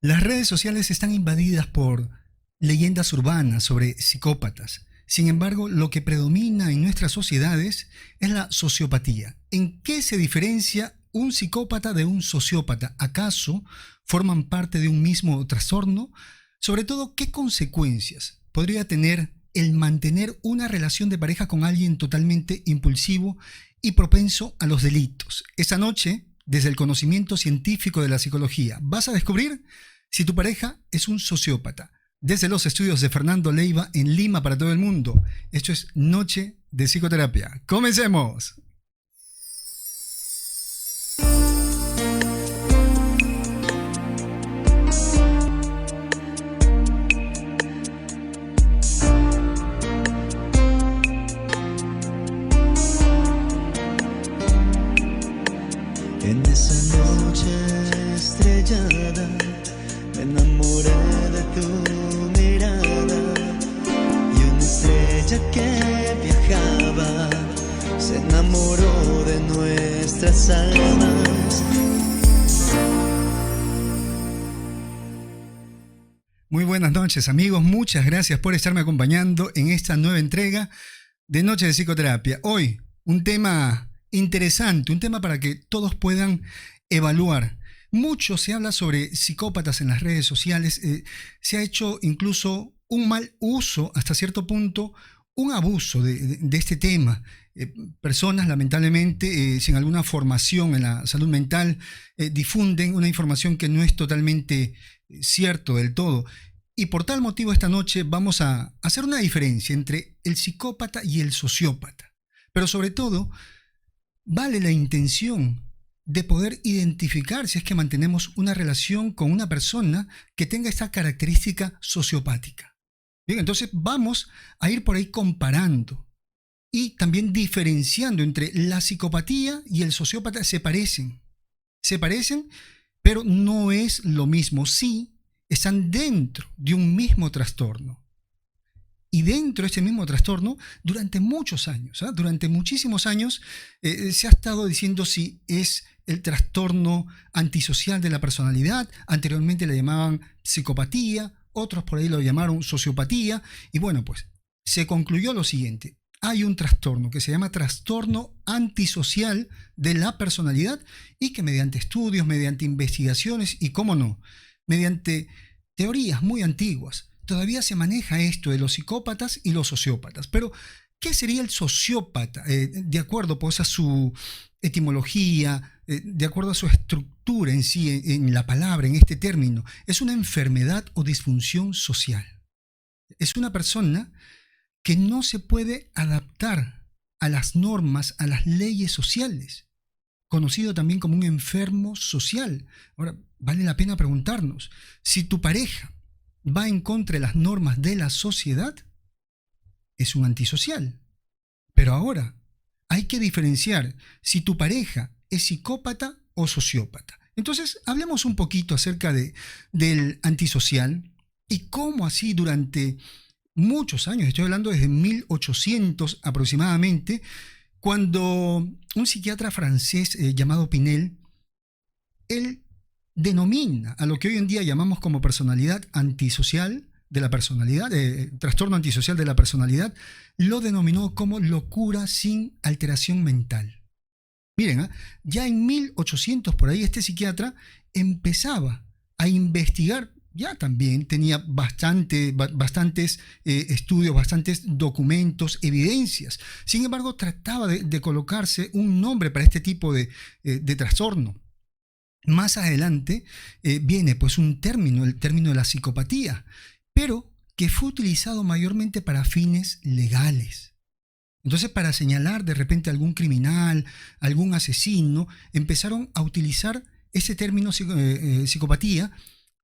Las redes sociales están invadidas por leyendas urbanas sobre psicópatas. Sin embargo, lo que predomina en nuestras sociedades es la sociopatía. ¿En qué se diferencia un psicópata de un sociópata? ¿Acaso forman parte de un mismo trastorno? Sobre todo, ¿qué consecuencias podría tener el mantener una relación de pareja con alguien totalmente impulsivo y propenso a los delitos? Esta noche, desde el conocimiento científico de la psicología, vas a descubrir si tu pareja es un sociópata. Desde los estudios de Fernando Leiva en Lima para todo el mundo. Esto es Noche de Psicoterapia. ¡Comencemos! En esa noche estrellada me enamoré de tu mirada y una estrella que viajaba se enamoró de nuestras almas. Muy buenas noches, amigos. Muchas gracias por estarme acompañando en esta nueva entrega de Noche de Psicoterapia. Hoy, un tema interesante, un tema para que todos puedan evaluar. Mucho se habla sobre psicópatas en las redes sociales. Se ha hecho incluso un mal uso, hasta cierto punto, un abuso de este tema. Personas, lamentablemente, sin alguna formación en la salud mental, difunden una información que no es totalmente cierto del todo. Y por tal motivo esta noche vamos a hacer una diferencia entre el psicópata y el sociópata. Pero sobre todo, vale la intención de poder identificar si es que mantenemos una relación con una persona que tenga esta característica sociopática. Bien, entonces vamos a ir por ahí comparando y también diferenciando entre la psicopatía y el sociópata. Se parecen, pero no es lo mismo. Sí, están dentro de un mismo trastorno. Y dentro de este mismo trastorno, durante muchos años, durante muchísimos años, se ha estado diciendo si es el trastorno antisocial de la personalidad. Anteriormente le llamaban psicopatía, otros por ahí lo llamaron sociopatía. Y bueno, pues se concluyó lo siguiente. Hay un trastorno que se llama trastorno antisocial de la personalidad y que mediante estudios, mediante investigaciones y, cómo no, mediante teorías muy antiguas, todavía se maneja esto de los psicópatas y los sociópatas. Pero, ¿qué sería el sociópata? De acuerdo pues, a su etimología, de acuerdo a su estructura en sí, en la palabra, en este término, es una enfermedad o disfunción social. Es una persona que no se puede adaptar a las normas, a las leyes sociales, conocido también como un enfermo social. Ahora, vale la pena preguntarnos, si tu pareja va en contra de las normas de la sociedad, es un antisocial. Pero ahora, hay que diferenciar si tu pareja es psicópata o sociópata. Entonces, hablemos un poquito acerca del antisocial y cómo así durante muchos años, estoy hablando desde 1800 aproximadamente, cuando un psiquiatra francés llamado Pinel, él denomina a lo que hoy en día llamamos como personalidad antisocial de la personalidad, trastorno antisocial de la personalidad, lo denominó como locura sin alteración mental. Miren, ya en 1800 por ahí este psiquiatra empezaba a investigar. Ya también tenía bastantes estudios, bastantes documentos, evidencias. Sin embargo, trataba de colocarse un nombre para este tipo de trastorno. Más adelante viene pues un término, el término de la psicopatía, pero que fue utilizado mayormente para fines legales. Entonces, para señalar de repente a algún criminal, algún asesino, empezaron a utilizar ese término psicopatía,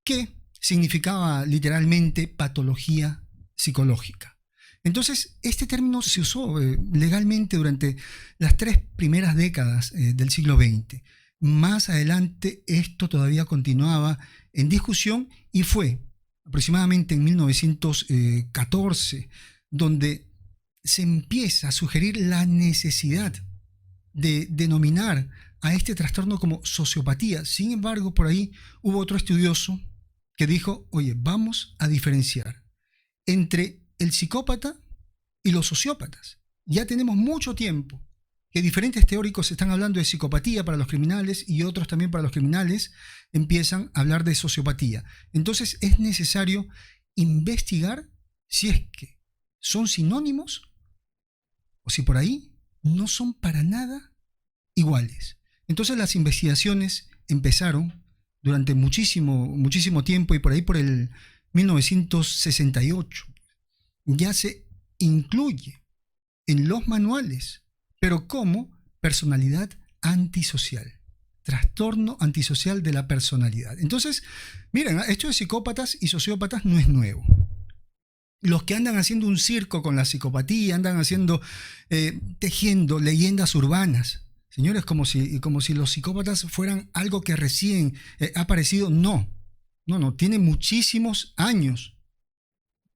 que significaba literalmente patología psicológica. Entonces, este término se usó legalmente durante las 3 primeras décadas del siglo XX. Más adelante esto todavía continuaba en discusión y fue aproximadamente en 1914 donde se empieza a sugerir la necesidad de denominar a este trastorno como sociopatía. Sin embargo, por ahí hubo otro estudioso que dijo, oye, vamos a diferenciar entre el psicópata y los sociópatas. Ya tenemos mucho tiempo que diferentes teóricos están hablando de psicopatía para los criminales y otros también para los criminales empiezan a hablar de sociopatía. Entonces es necesario investigar si es que son sinónimos o si por ahí no son para nada iguales. Entonces las investigaciones empezaron durante muchísimo tiempo y por ahí por el 1968 ya se incluye en los manuales, pero como personalidad antisocial, trastorno antisocial de la personalidad. Entonces, miren, esto de psicópatas y sociópatas no es nuevo. Los que andan haciendo un circo con la psicopatía, andan haciendo, tejiendo leyendas urbanas, señores, como si los psicópatas fueran algo que recién ha aparecido. No, tiene muchísimos años.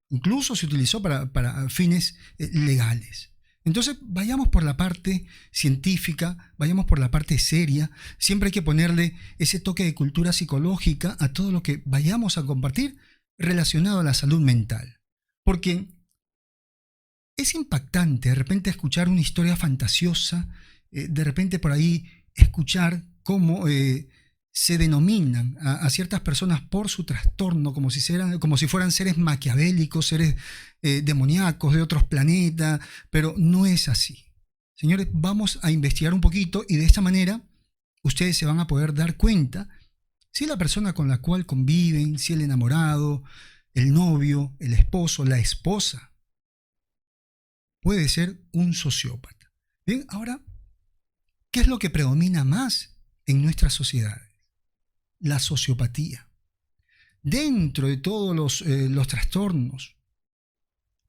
Incluso se utilizó para fines legales. Entonces, vayamos por la parte científica, vayamos por la parte seria. Siempre hay que ponerle ese toque de cultura psicológica a todo lo que vayamos a compartir relacionado a la salud mental. Porque es impactante de repente escuchar una historia fantasiosa, de repente por ahí escuchar cómo se denominan a ciertas personas por su trastorno como si fueran seres maquiavélicos, seres demoníacos de otros planetas, pero no es así. Señores, vamos a investigar un poquito y de esta manera ustedes se van a poder dar cuenta si la persona con la cual conviven, si el enamorado, el novio, el esposo, la esposa, puede ser un sociópata. Bien, ahora, ¿qué es lo que predomina más en nuestras sociedades? La sociopatía. Dentro de todos los trastornos,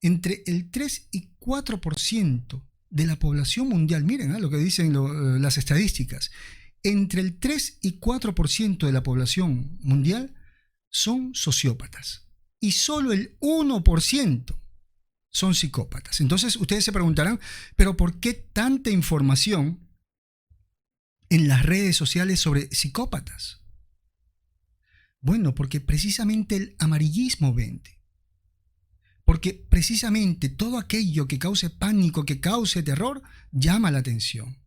entre el 3 y 4% de la población mundial, miren lo que dicen las estadísticas, entre el 3 y 4% de la población mundial son sociópatas y solo el 1% son psicópatas. Entonces ustedes se preguntarán, ¿pero por qué tanta información en las redes sociales sobre psicópatas? Bueno, porque precisamente el amarillismo vende. Porque precisamente todo aquello que cause pánico, que cause terror, llama la atención.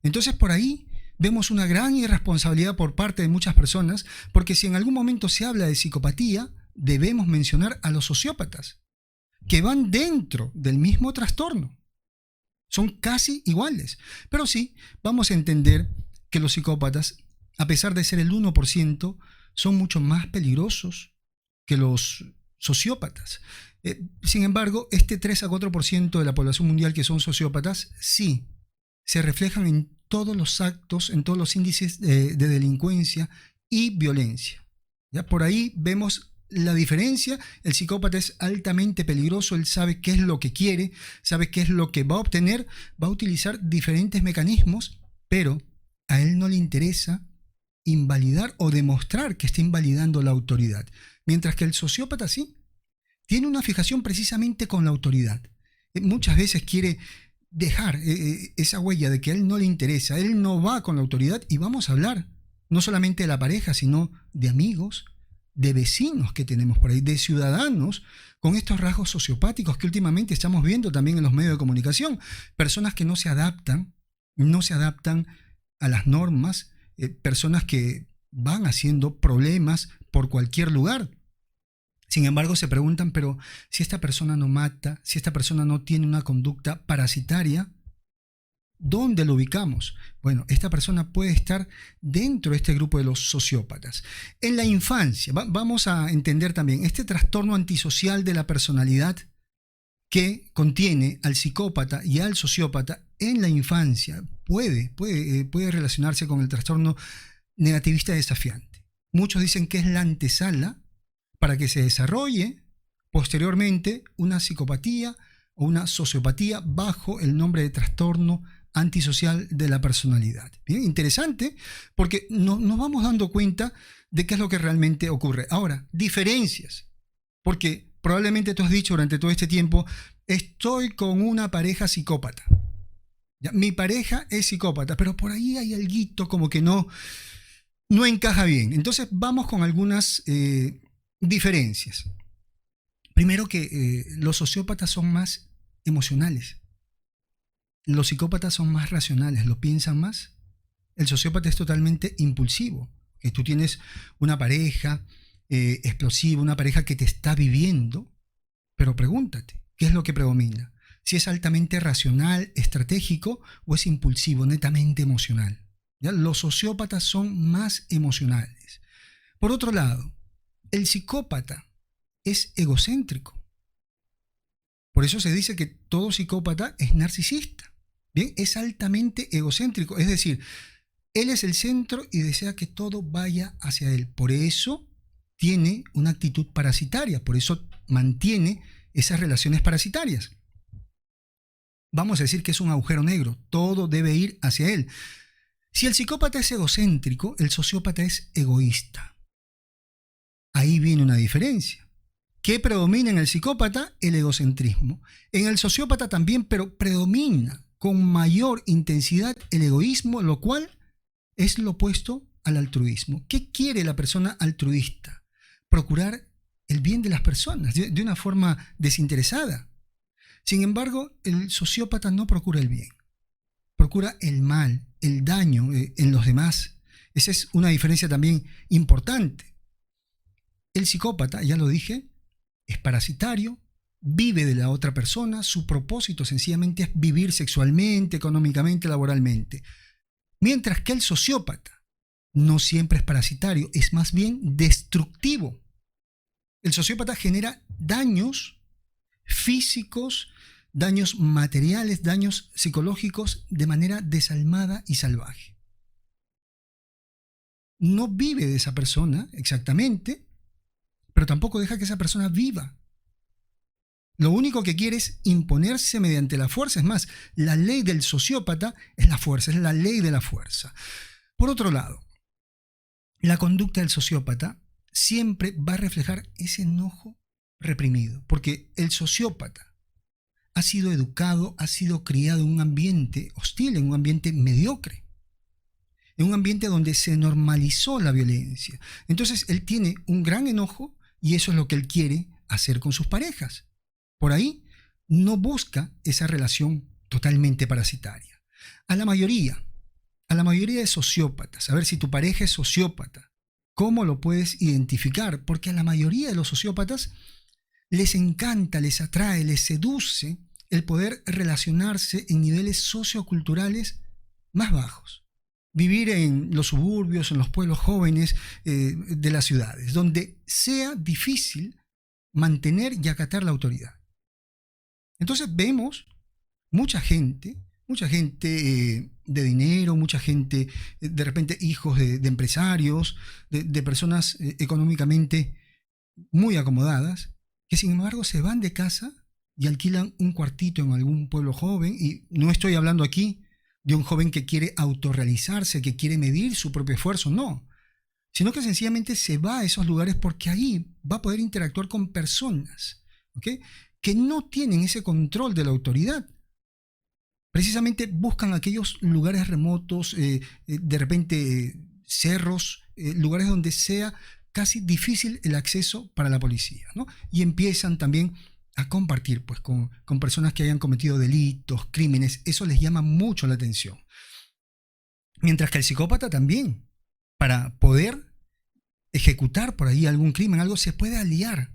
Entonces por ahí vemos una gran irresponsabilidad por parte de muchas personas, porque si en algún momento se habla de psicopatía, debemos mencionar a los sociópatas, que van dentro del mismo trastorno. Son casi iguales. Pero sí, vamos a entender que los psicópatas, a pesar de ser el 1%, son mucho más peligrosos que los sociópatas. Sin embargo, este 3 a 4% de la población mundial que son sociópatas, sí, se reflejan en todos los actos, en todos los índices de delincuencia y violencia. ¿Ya? Por ahí vemos la diferencia. El psicópata es altamente peligroso, él sabe qué es lo que quiere, sabe qué es lo que va a obtener, va a utilizar diferentes mecanismos, pero a él no le interesa invalidar o demostrar que está invalidando la autoridad. Mientras que el sociópata sí, tiene una fijación precisamente con la autoridad. Muchas veces quiere dejar esa huella de que a él no le interesa, él no va con la autoridad y vamos a hablar no solamente de la pareja, sino de amigos, de vecinos que tenemos por ahí, de ciudadanos con estos rasgos sociopáticos que últimamente estamos viendo también en los medios de comunicación. Personas que no se adaptan a las normas, personas que van haciendo problemas por cualquier lugar. Sin embargo, se preguntan, pero si esta persona no mata, si esta persona no tiene una conducta parasitaria, ¿dónde lo ubicamos? Bueno, esta persona puede estar dentro de este grupo de los sociópatas. En la infancia, vamos a entender también este trastorno antisocial de la personalidad que contiene al psicópata y al sociópata en la infancia puede relacionarse con el trastorno negativista desafiante. Muchos dicen que es la antesala para que se desarrolle posteriormente una psicopatía o una sociopatía bajo el nombre de trastorno antisocial de la personalidad. Bien, interesante, porque nos vamos dando cuenta de qué es lo que realmente ocurre. Ahora, diferencias, porque probablemente tú has dicho durante todo este tiempo, estoy con una pareja psicópata. ¿Ya? Mi pareja es psicópata, pero por ahí hay alguito como que no encaja bien. Entonces vamos con algunas Diferencias. Primero que los sociópatas son más emocionales. Los psicópatas son más racionales, lo piensan más. El sociópata es totalmente impulsivo. Que tú tienes una pareja explosiva, una pareja que te está viviendo, pero pregúntate, ¿qué es lo que predomina? Si es altamente racional, estratégico o es impulsivo, netamente emocional. ¿Ya? Los sociópatas son más emocionales. Por otro lado, el psicópata es egocéntrico. Por eso se dice que todo psicópata es narcisista. Bien, es altamente egocéntrico, es decir, él es el centro y desea que todo vaya hacia él. Por eso tiene una actitud parasitaria, por eso mantiene esas relaciones parasitarias. Vamos a decir que es un agujero negro, todo debe ir hacia él. Si el psicópata es egocéntrico, el sociópata es egoísta. Ahí viene una diferencia. ¿Qué predomina en el psicópata? El egocentrismo. En el sociópata también, pero predomina con mayor intensidad el egoísmo, lo cual es lo opuesto al altruismo. ¿Qué quiere la persona altruista? Procurar el bien de las personas de una forma desinteresada. Sin embargo, el sociópata no procura el bien, procura el mal, el daño en los demás. Esa es una diferencia también importante. El psicópata, ya lo dije, es parasitario, vive de la otra persona, su propósito sencillamente es vivir sexualmente, económicamente, laboralmente. Mientras que el sociópata no siempre es parasitario, es más bien destructivo. El sociópata genera daños físicos, daños materiales, daños psicológicos de manera desalmada y salvaje. No vive de esa persona exactamente, pero tampoco deja que esa persona viva. Lo único que quiere es imponerse mediante la fuerza. Es más, la ley del sociópata es la fuerza, es la ley de la fuerza. Por otro lado, la conducta del sociópata siempre va a reflejar ese enojo reprimido, porque el sociópata ha sido educado, ha sido criado en un ambiente hostil, en un ambiente mediocre, en un ambiente donde se normalizó la violencia. Entonces él tiene un gran enojo y eso es lo que él quiere hacer con sus parejas. Por ahí no busca esa relación totalmente parasitaria. A la mayoría de sociópatas, a ver si tu pareja es sociópata, ¿cómo lo puedes identificar? Porque a la mayoría de los sociópatas les encanta, les atrae, les seduce el poder relacionarse en niveles socioculturales más bajos. Vivir en los suburbios, en los pueblos jóvenes de las ciudades, donde sea difícil mantener y acatar la autoridad. Entonces vemos mucha gente de dinero, mucha gente, de repente hijos de empresarios, de personas económicamente muy acomodadas, que sin embargo se van de casa y alquilan un cuartito en algún pueblo joven, y no estoy hablando aquí de un joven que quiere autorrealizarse, que quiere medir su propio esfuerzo, no, sino que sencillamente se va a esos lugares porque ahí va a poder interactuar con personas, ¿okay?, que no tienen ese control de la autoridad. Precisamente buscan aquellos lugares remotos, de repente cerros, lugares donde sea casi difícil el acceso para la policía, ¿no? Y empiezan también a compartir pues, con personas que hayan cometido delitos, crímenes. Eso les llama mucho la atención. Mientras que el psicópata también, para poder ejecutar por ahí algún crimen, algo, se puede aliar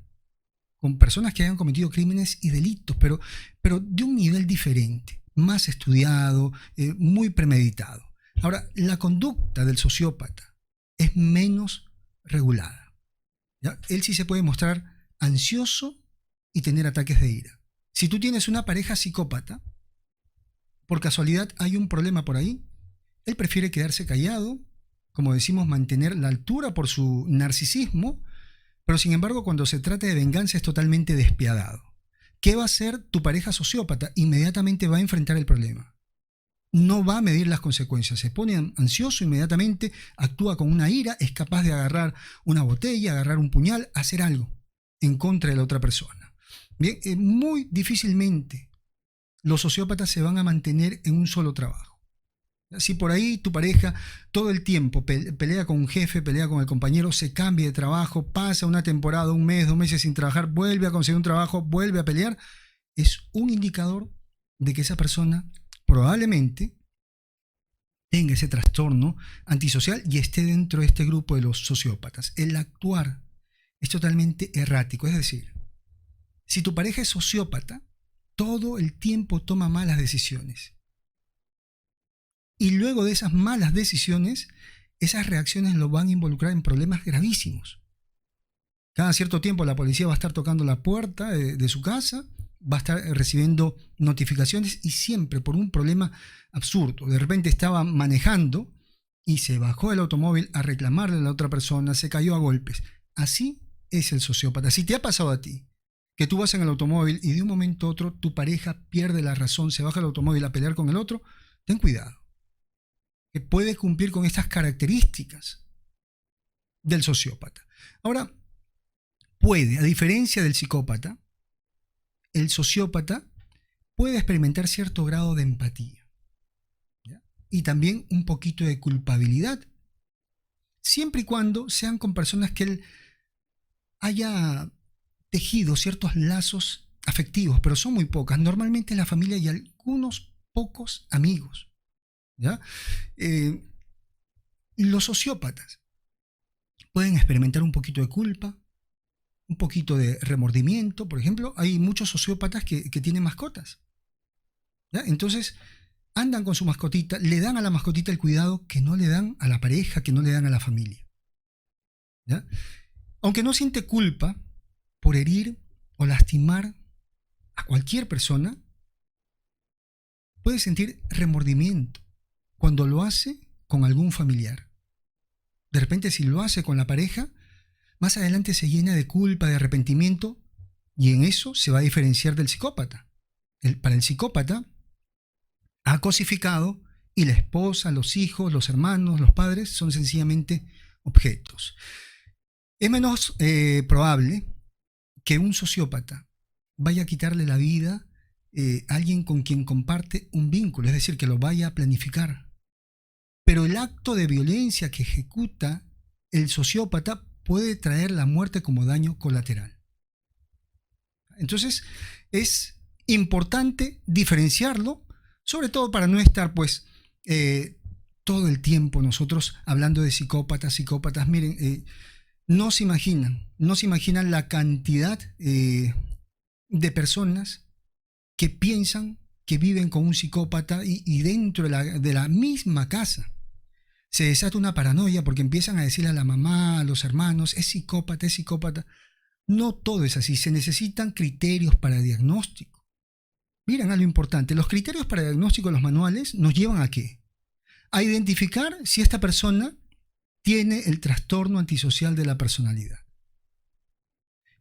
con personas que hayan cometido crímenes y delitos, pero de un nivel diferente, más estudiado, muy premeditado. Ahora, la conducta del sociópata es menos regulada, ¿ya? Él sí se puede mostrar ansioso y tener ataques de ira. Si tú tienes una pareja psicópata, por casualidad hay un problema por ahí, él prefiere quedarse callado, como decimos, mantener la altura por su narcisismo, pero sin embargo cuando se trata de venganza es totalmente despiadado. ¿Qué va a hacer tu pareja sociópata? Inmediatamente va a enfrentar el problema. No va a medir las consecuencias, se pone ansioso inmediatamente, actúa con una ira, es capaz de agarrar una botella, agarrar un puñal, hacer algo en contra de la otra persona. Bien, muy difícilmente los sociópatas se van a mantener en un solo trabajo. Si por ahí tu pareja todo el tiempo pelea con un jefe, pelea con el compañero, se cambia de trabajo, pasa una temporada, un mes, 2 meses sin trabajar, vuelve a conseguir un trabajo, vuelve a pelear, es un indicador de que esa persona probablemente tenga ese trastorno antisocial y esté dentro de este grupo de los sociópatas. El actuar es totalmente errático, es decir, si tu pareja es sociópata, todo el tiempo toma malas decisiones. Y luego de esas malas decisiones, esas reacciones lo van a involucrar en problemas gravísimos. Cada cierto tiempo la policía va a estar tocando la puerta de su casa, va a estar recibiendo notificaciones y siempre por un problema absurdo. De repente estaba manejando y se bajó del automóvil a reclamarle a la otra persona, se cayó a golpes. Así es el sociópata. Si te ha pasado a ti, que tú vas en el automóvil y de un momento a otro tu pareja pierde la razón, se baja del automóvil a pelear con el otro, ten cuidado. Que puede cumplir con estas características del sociópata. Ahora, a diferencia del psicópata, el sociópata puede experimentar cierto grado de empatía, ¿ya? Y también un poquito de culpabilidad, siempre y cuando sean con personas que él haya tejido ciertos lazos afectivos, pero son muy pocas. Normalmente en la familia hay algunos pocos amigos, ¿ya? Los sociópatas pueden experimentar un poquito de culpa, un poquito de remordimiento. Por ejemplo, hay muchos sociópatas que tienen mascotas, ¿ya? Entonces andan con su mascotita, le dan a la mascotita el cuidado que no le dan a la pareja, que no le dan a la familia, ¿ya? Aunque no siente culpa por herir o lastimar a cualquier persona, puede sentir remordimiento cuando lo hace con algún familiar. De repente, si lo hace con la pareja, más adelante se llena de culpa, de arrepentimiento, y en eso se va a diferenciar del psicópata. Para el psicópata, ha cosificado y la esposa, los hijos, los hermanos, los padres son sencillamente objetos. Es menos probable que un sociópata vaya a quitarle la vida a alguien con quien comparte un vínculo, es decir, que lo vaya a planificar. Pero el acto de violencia que ejecuta el sociópata puede traer la muerte como daño colateral. Entonces es importante diferenciarlo, sobre todo para no estar todo el tiempo nosotros hablando de psicópatas. Miren, no se imaginan la cantidad de personas que piensan que viven con un psicópata y dentro de la misma casa se desata una paranoia porque empiezan a decirle a la mamá, a los hermanos, es psicópata, es psicópata. No todo es así, se necesitan criterios para diagnóstico. Miren a lo importante, los criterios para diagnóstico en los manuales nos llevan ¿a qué? A identificar si esta persona tiene el trastorno antisocial de la personalidad.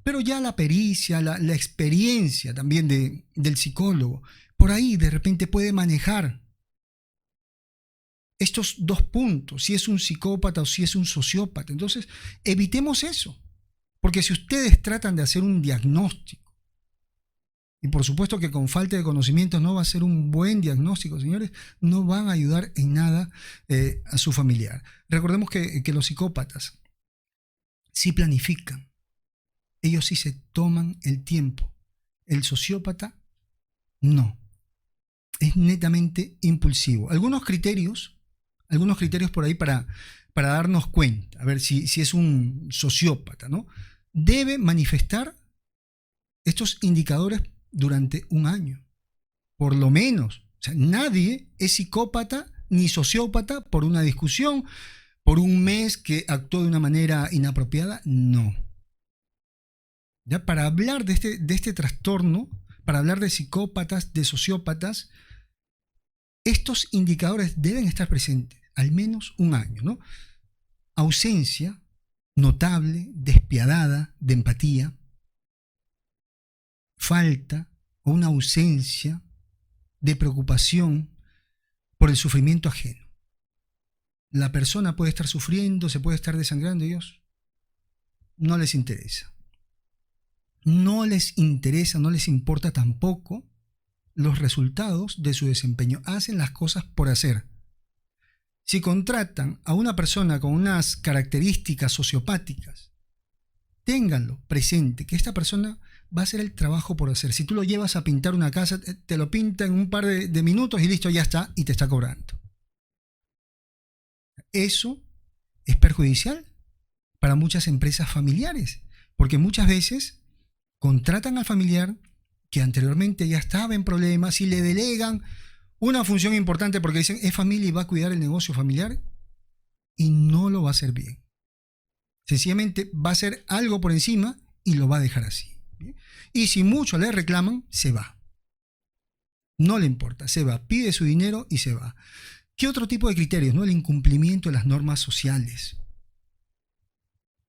Pero ya la pericia, la experiencia también del psicólogo, por ahí de repente puede manejar estos dos puntos, si es un psicópata o si es un sociópata. Entonces, evitemos eso, porque si ustedes tratan de hacer un diagnóstico, y por supuesto que con falta de conocimientos no va a ser un buen diagnóstico, señores, no van a ayudar en nada a su familiar. Recordemos que los psicópatas sí planifican, ellos sí se toman el tiempo. El sociópata no, es netamente impulsivo. Algunos criterios por ahí para darnos cuenta, a ver si es un sociópata, ¿no? Debe manifestar estos indicadores durante un año, por lo menos. O sea, nadie es psicópata ni sociópata por una discusión, por un mes que actuó de una manera inapropiada, no. ¿Ya? Para hablar de este trastorno, para hablar de psicópatas, de sociópatas, estos indicadores deben estar presentes al menos un año, ¿no? Ausencia notable, despiadada de empatía, falta o una ausencia de preocupación por el sufrimiento ajeno. La persona puede estar sufriendo, se puede estar desangrando, ellos no les interesa. No les interesa, no les importa tampoco los resultados de su desempeño. Hacen las cosas por hacer. Si contratan a una persona con unas características sociopáticas, ténganlo presente, que esta persona va a hacer el trabajo por hacer. Si tú lo llevas a pintar una casa, te lo pinta en un par de minutos y listo, ya está, y te está cobrando. Eso es perjudicial para muchas empresas familiares, porque muchas veces contratan al familiar que anteriormente ya estaba en problemas y le delegan una función importante porque dicen es familia y va a cuidar el negocio familiar y no lo va a hacer bien. Sencillamente va a hacer algo por encima y lo va a dejar así. ¿Bien? Y si mucho le reclaman, se va. No le importa, se va, pide su dinero y se va. ¿Qué otro tipo de criterios? ¿No? El incumplimiento de las normas sociales.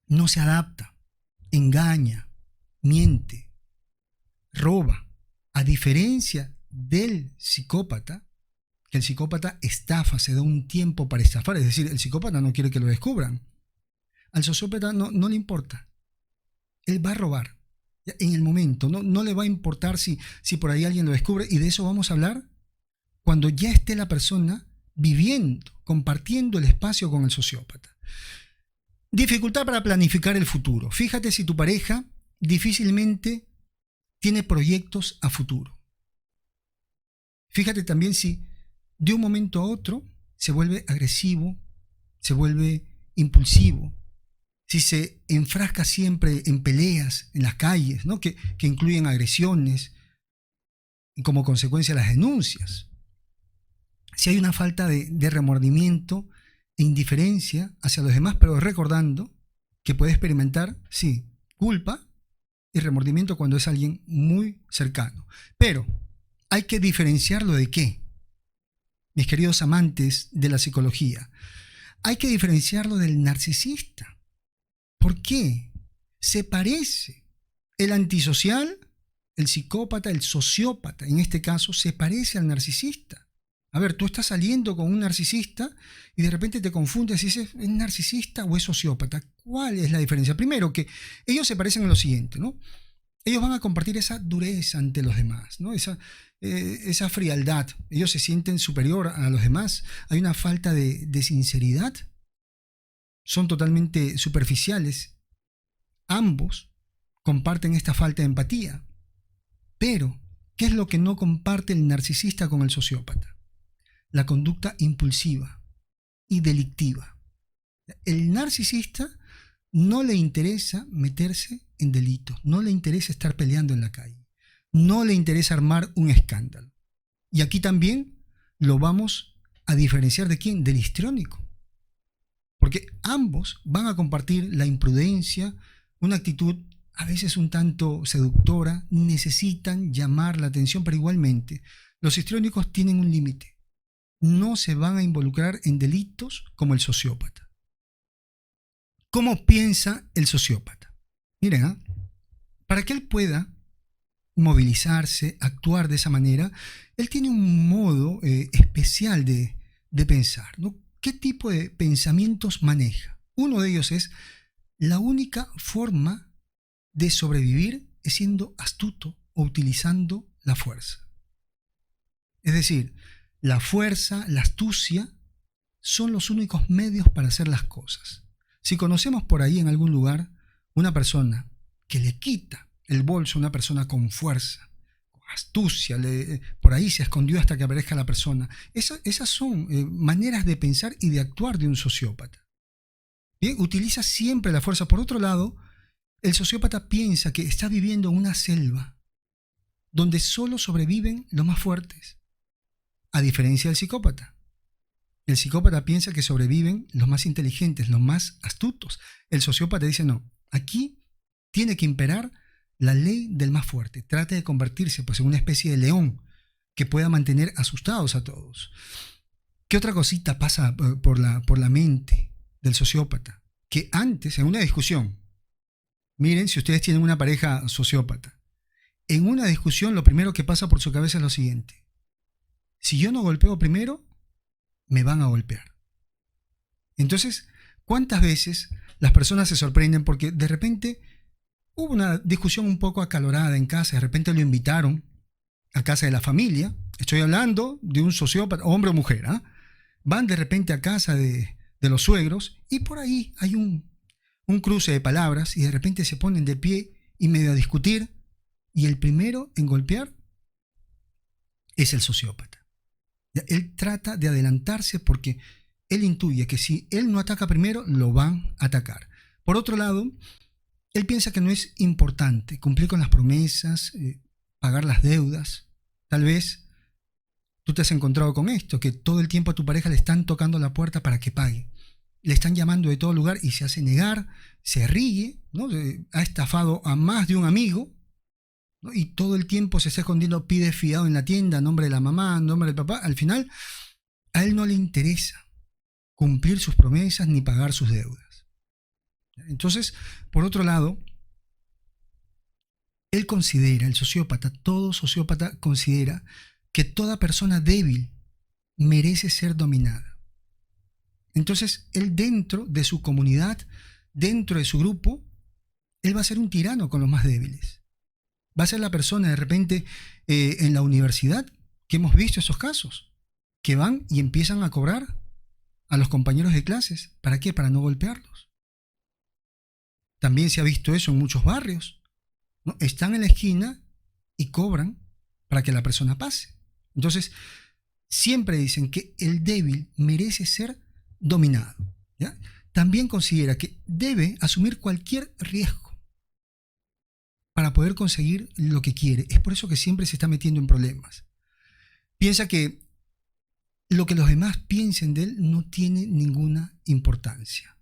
No se adapta, engaña, miente, roba. A diferencia del psicópata, que el psicópata estafa, se da un tiempo para estafar, es decir, el psicópata no quiere que lo descubran. Al sociópata no le importa. Él va a robar en el momento, no le va a importar si por ahí alguien lo descubre, y de eso vamos a hablar cuando ya esté la persona viviendo, compartiendo el espacio con el sociópata. Dificultad para planificar el futuro. Fíjate si tu pareja difícilmente tiene proyectos a futuro. Fíjate también si de un momento a otro se vuelve agresivo, se vuelve impulsivo, si se enfrasca siempre en peleas en las calles, ¿no? que incluyen agresiones y como consecuencia las denuncias. Si hay una falta de remordimiento e indiferencia hacia los demás, pero recordando que puede experimentar, sí, culpa y remordimiento cuando es alguien muy cercano. Pero hay que diferenciarlo de qué, mis queridos amantes de la psicología. Hay que diferenciarlo del narcisista. ¿Por qué? Se parece. El antisocial, el psicópata, el sociópata, en este caso, se parece al narcisista. A ver, tú estás saliendo con un narcisista y de repente te confundes y dices, ¿es narcisista o es sociópata? ¿Cuál es la diferencia? Primero, que ellos se parecen en lo siguiente, ¿no? Ellos van a compartir esa dureza ante los demás, ¿no? Esa frialdad. Ellos se sienten superior a los demás. Hay una falta de sinceridad. Son totalmente superficiales. Ambos comparten esta falta de empatía. Pero, ¿qué es lo que no comparte el narcisista con el sociópata? La conducta impulsiva y delictiva. El narcisista no le interesa meterse en delitos, no le interesa estar peleando en la calle, no le interesa armar un escándalo. Y aquí también lo vamos a diferenciar de quién, del histriónico. Porque ambos van a compartir la imprudencia, una actitud a veces un tanto seductora, necesitan llamar la atención, pero igualmente los histriónicos tienen un límite. No se van a involucrar en delitos como el sociópata. ¿Cómo piensa el sociópata? Miren, para que él pueda movilizarse, actuar de esa manera, él tiene un modo especial de pensar, ¿no? ¿Qué tipo de pensamientos maneja? Uno de ellos es, la única forma de sobrevivir es siendo astuto o utilizando la fuerza. Es decir, la fuerza, la astucia son los únicos medios para hacer las cosas. Si conocemos por ahí en algún lugar una persona que le quita el bolso a una persona con fuerza, con astucia, por ahí se escondió hasta que aparezca la persona, esas son maneras de pensar y de actuar de un sociópata. Bien, utiliza siempre la fuerza. Por otro lado, el sociópata piensa que está viviendo en una selva donde solo sobreviven los más fuertes. A diferencia del psicópata. El psicópata piensa que sobreviven los más inteligentes, los más astutos. El sociópata dice, no, aquí tiene que imperar la ley del más fuerte. Trata de convertirse pues, en una especie de león que pueda mantener asustados a todos. ¿Qué otra cosita pasa por la mente del sociópata? Que antes, en una discusión, miren si ustedes tienen una pareja sociópata, en una discusión lo primero que pasa por su cabeza es lo siguiente. Si yo no golpeo primero, me van a golpear. Entonces, ¿cuántas veces las personas se sorprenden porque de repente hubo una discusión un poco acalorada en casa, de repente lo invitaron a casa de la familia? Estoy hablando de un sociópata, hombre o mujer, van de repente a casa de los suegros y por ahí hay un cruce de palabras y de repente se ponen de pie y medio a discutir y el primero en golpear es el sociópata. Él trata de adelantarse porque él intuye que si él no ataca primero, lo van a atacar. Por otro lado, él piensa que no es importante cumplir con las promesas, pagar las deudas. Tal vez tú te has encontrado con esto, que todo el tiempo a tu pareja le están tocando la puerta para que pague. Le están llamando de todo lugar y se hace negar, se ríe, ¿no? Ha estafado a más de un amigo, ¿no? Y todo el tiempo se está escondiendo, pide fiado en la tienda, a nombre de la mamá, a nombre del papá. Al final, a él no le interesa cumplir sus promesas ni pagar sus deudas. Entonces, por otro lado, él considera, el sociópata, todo sociópata considera que toda persona débil merece ser dominada. Entonces, él dentro de su comunidad, dentro de su grupo, él va a ser un tirano con los más débiles. Va a ser la persona de repente en la universidad, que hemos visto esos casos, que van y empiezan a cobrar a los compañeros de clases. ¿Para qué? Para no golpearlos. También se ha visto eso en muchos barrios, ¿no? Están en la esquina y cobran para que la persona pase. Entonces, siempre dicen que el débil merece ser dominado, ¿ya? También considera que debe asumir cualquier riesgo para poder conseguir lo que quiere. Es por eso que siempre se está metiendo en problemas. Piensa que lo que los demás piensen de él no tiene ninguna importancia.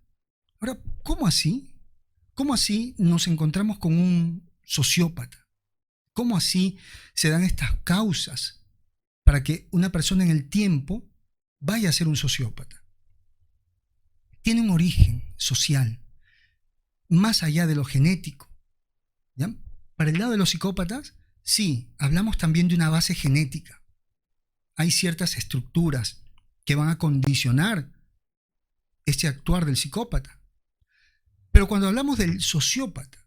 Ahora, ¿cómo así? ¿Cómo así nos encontramos con un sociópata? ¿Cómo así se dan estas causas para que una persona en el tiempo vaya a ser un sociópata? Tiene un origen social, más allá de lo genético, ¿ya? Para el lado de los psicópatas, sí, hablamos también de una base genética. Hay ciertas estructuras que van a condicionar este actuar del psicópata. Pero cuando hablamos del sociópata,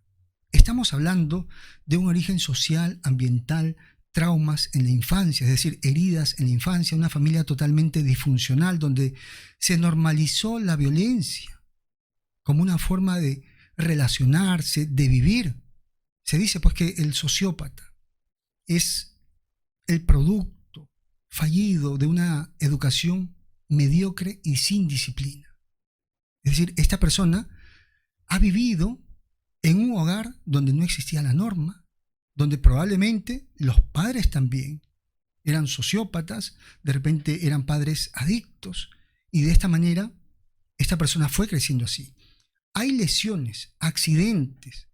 estamos hablando de un origen social, ambiental, traumas en la infancia, es decir, heridas en la infancia, una familia totalmente disfuncional donde se normalizó la violencia como una forma de relacionarse, de vivir. Se dice pues que el sociópata es el producto fallido de una educación mediocre y sin disciplina. Es decir, esta persona ha vivido en un hogar donde no existía la norma, donde probablemente los padres también eran sociópatas, de repente eran padres adictos, y de esta manera esta persona fue creciendo así. Hay lesiones, accidentes,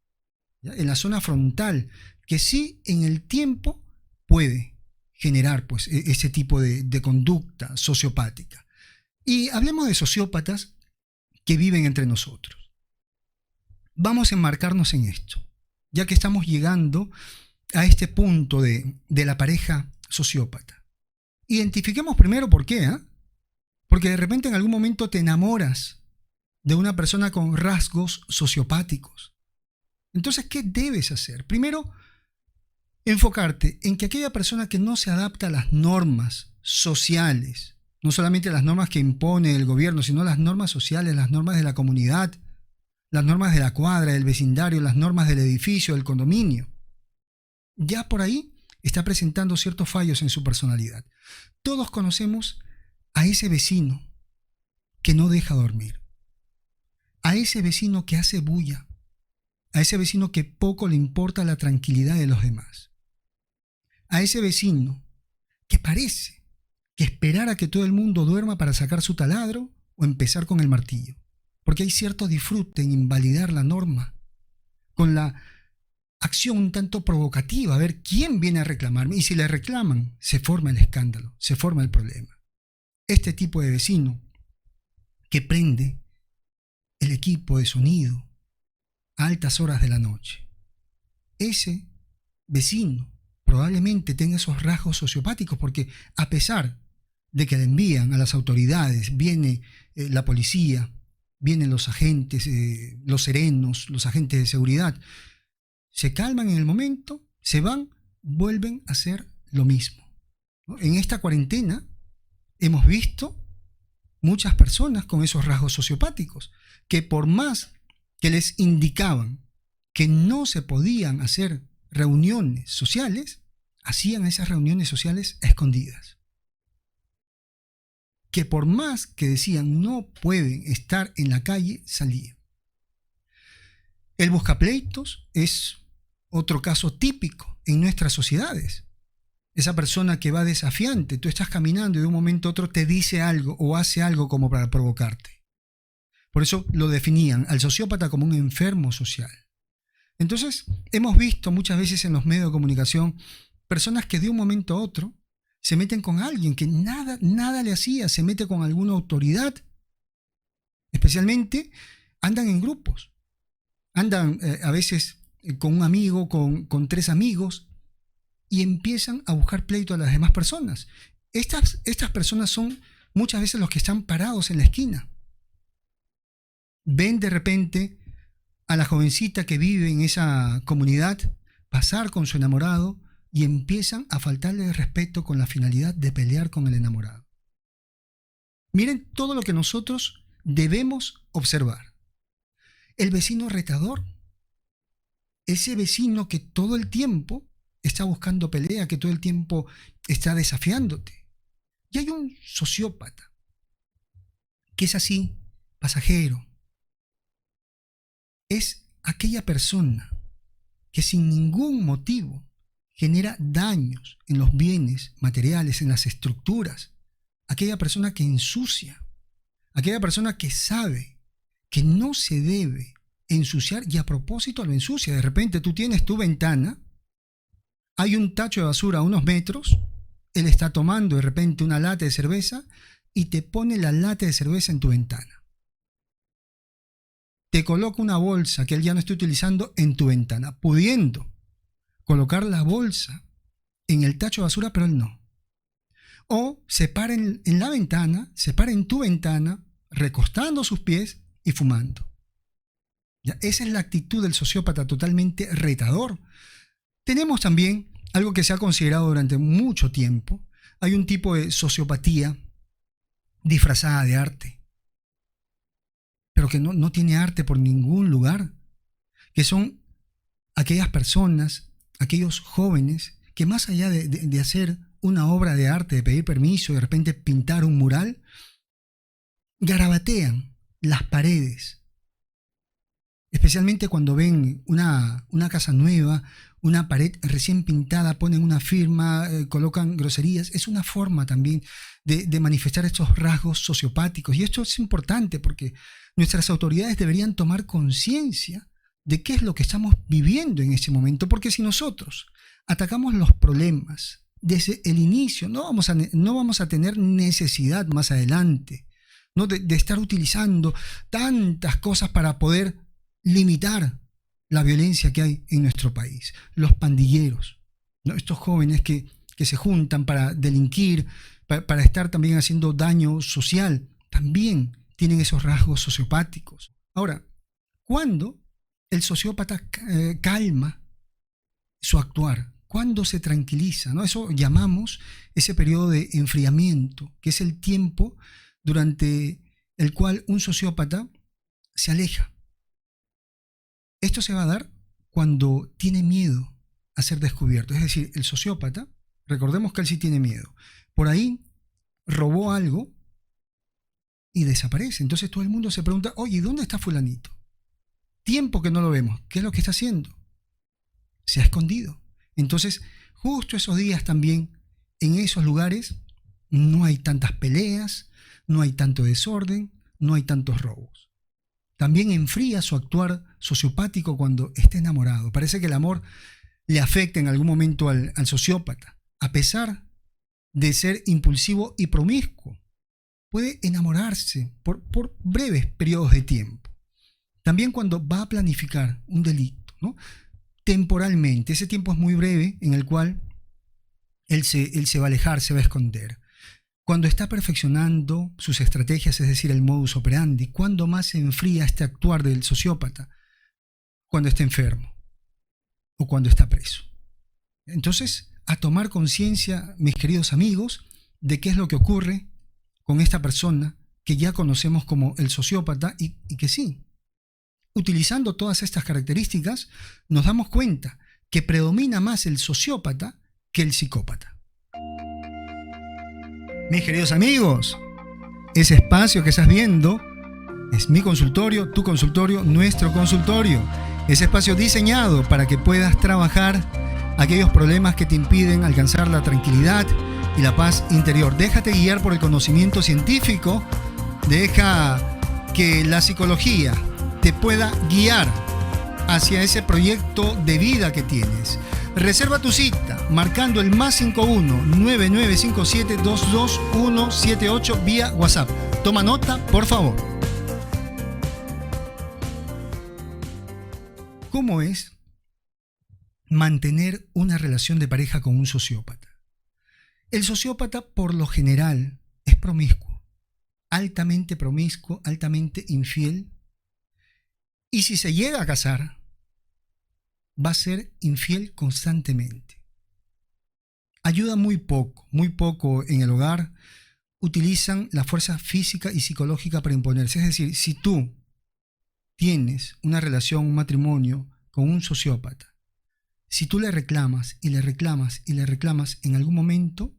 ¿ya?, en la zona frontal, que sí en el tiempo puede generar pues ese tipo de conducta sociopática. Y hablemos de sociópatas que viven entre nosotros. Vamos a enmarcarnos en esto, ya que estamos llegando a este punto de la pareja sociópata. Identifiquemos primero por qué, ¿eh? Porque de repente en algún momento te enamoras de una persona con rasgos sociopáticos. Entonces, ¿qué debes hacer? Primero, enfocarte en que aquella persona que no se adapta a las normas sociales, no solamente las normas que impone el gobierno, sino las normas sociales, las normas de la comunidad, las normas de la cuadra, del vecindario, las normas del edificio, del condominio, ya por ahí está presentando ciertos fallos en su personalidad. Todos conocemos a ese vecino que no deja dormir, a ese vecino que hace bulla, a ese vecino que poco le importa la tranquilidad de los demás, a ese vecino que parece que esperara que todo el mundo duerma para sacar su taladro o empezar con el martillo, porque hay cierto disfrute en invalidar la norma, con la acción un tanto provocativa, a ver quién viene a reclamarme, y si le reclaman, se forma el escándalo, se forma el problema. Este tipo de vecino que prende el equipo de sonido a altas horas de la noche, ese vecino probablemente tenga esos rasgos sociopáticos, porque a pesar de que le envían a las autoridades, viene la policía, vienen los agentes, los serenos, los agentes de seguridad, se calman en el momento, se van, vuelven a hacer lo mismo, ¿no? En esta cuarentena hemos visto muchas personas con esos rasgos sociopáticos, que por más que les indicaban que no se podían hacer reuniones sociales, hacían esas reuniones sociales escondidas. Que por más que decían no pueden estar en la calle, salían. El buscapleitos es otro caso típico en nuestras sociedades. Esa persona que va desafiante, tú estás caminando y de un momento a otro te dice algo o hace algo como para provocarte. Por eso lo definían al sociópata como un enfermo social. Entonces, hemos visto muchas veces en los medios de comunicación personas que de un momento a otro se meten con alguien que nada le hacía, se mete con alguna autoridad. Especialmente andan en grupos, andan a veces con un amigo, con 3 amigos, y empiezan a buscar pleito a las demás personas. Estas personas son muchas veces los que están parados en la esquina. Ven de repente a la jovencita que vive en esa comunidad pasar con su enamorado y empiezan a faltarle el respeto con la finalidad de pelear con el enamorado. Miren todo lo que nosotros debemos observar. El vecino retador, ese vecino que todo el tiempo está buscando pelea, que todo el tiempo está desafiándote. Y hay un sociópata que es así, pasajero. Es aquella persona que sin ningún motivo genera daños en los bienes materiales, en las estructuras. Aquella persona que ensucia, aquella persona que sabe que no se debe ensuciar y a propósito lo ensucia. De repente tú tienes tu ventana, hay un tacho de basura a unos metros, él está tomando de repente una lata de cerveza y te pone la lata de cerveza en tu ventana. Te coloca una bolsa que él ya no está utilizando en tu ventana, pudiendo colocar la bolsa en el tacho de basura, pero él no. O se para en la ventana, se para en tu ventana, recostando sus pies y fumando. Ya, esa es la actitud del sociópata, totalmente retador. Tenemos también algo que se ha considerado durante mucho tiempo. Hay un tipo de sociopatía disfrazada de arte, pero que no tiene arte por ningún lugar, que son aquellas personas, aquellos jóvenes que más allá de hacer una obra de arte, de pedir permiso, de repente pintar un mural, garabatean las paredes. Especialmente cuando ven una casa nueva, una pared recién pintada, ponen una firma, colocan groserías. Es una forma también de manifestar estos rasgos sociopáticos. Y esto es importante porque nuestras autoridades deberían tomar conciencia de qué es lo que estamos viviendo en este momento. Porque si nosotros atacamos los problemas desde el inicio, no vamos a tener necesidad más adelante, ¿no? de estar utilizando tantas cosas para poder limitar la violencia que hay en nuestro país. Los pandilleros, ¿no? Estos jóvenes que se juntan para delinquir, para estar también haciendo daño social, también tienen esos rasgos sociopáticos. Ahora, ¿cuándo el sociópata calma su actuar? ¿Cuándo se tranquiliza? ¿No? Eso llamamos ese periodo de enfriamiento, que es el tiempo durante el cual un sociópata se aleja. Esto se va a dar cuando tiene miedo a ser descubierto. Es decir, el sociópata, recordemos que él sí tiene miedo. Por ahí robó algo y desaparece. Entonces todo el mundo se pregunta, oye, ¿dónde está fulanito? Tiempo que no lo vemos. ¿Qué es lo que está haciendo? Se ha escondido. Entonces, justo esos días también, en esos lugares, no hay tantas peleas, no hay tanto desorden, no hay tantos robos. También enfría su actuar sociopático cuando está enamorado. Parece que el amor le afecta en algún momento al sociópata. A pesar de ser impulsivo y promiscuo, puede enamorarse por breves periodos de tiempo. También cuando va a planificar un delito, ¿no? Temporalmente, ese tiempo es muy breve en el cual él se va a alejar, se va a esconder. Cuando está perfeccionando sus estrategias, es decir, el modus operandi, ¿cuándo más se enfría este actuar del sociópata? Cuando está enfermo o cuando está preso. Entonces, a tomar conciencia, mis queridos amigos, de qué es lo que ocurre con esta persona que ya conocemos como el sociópata y que sí, utilizando todas estas características, nos damos cuenta que predomina más el sociópata que el psicópata. Mis queridos amigos, ese espacio que estás viendo es mi consultorio, tu consultorio, nuestro consultorio. Ese espacio diseñado para que puedas trabajar aquellos problemas que te impiden alcanzar la tranquilidad y la paz interior. Déjate guiar por el conocimiento científico. Deja que la psicología te pueda guiar hacia ese proyecto de vida que tienes. Reserva tu cita marcando el +51-9957-22178 vía WhatsApp. Toma nota, por favor. ¿Cómo es mantener una relación de pareja con un sociópata? El sociópata, por lo general, es promiscuo, altamente infiel, y si se llega a casar, va a ser infiel constantemente. Ayuda muy poco en el hogar. Utilizan la fuerza física y psicológica para imponerse. Es decir, si tú tienes una relación, un matrimonio con un sociópata, si tú le reclamas y le reclamas y le reclamas, en algún momento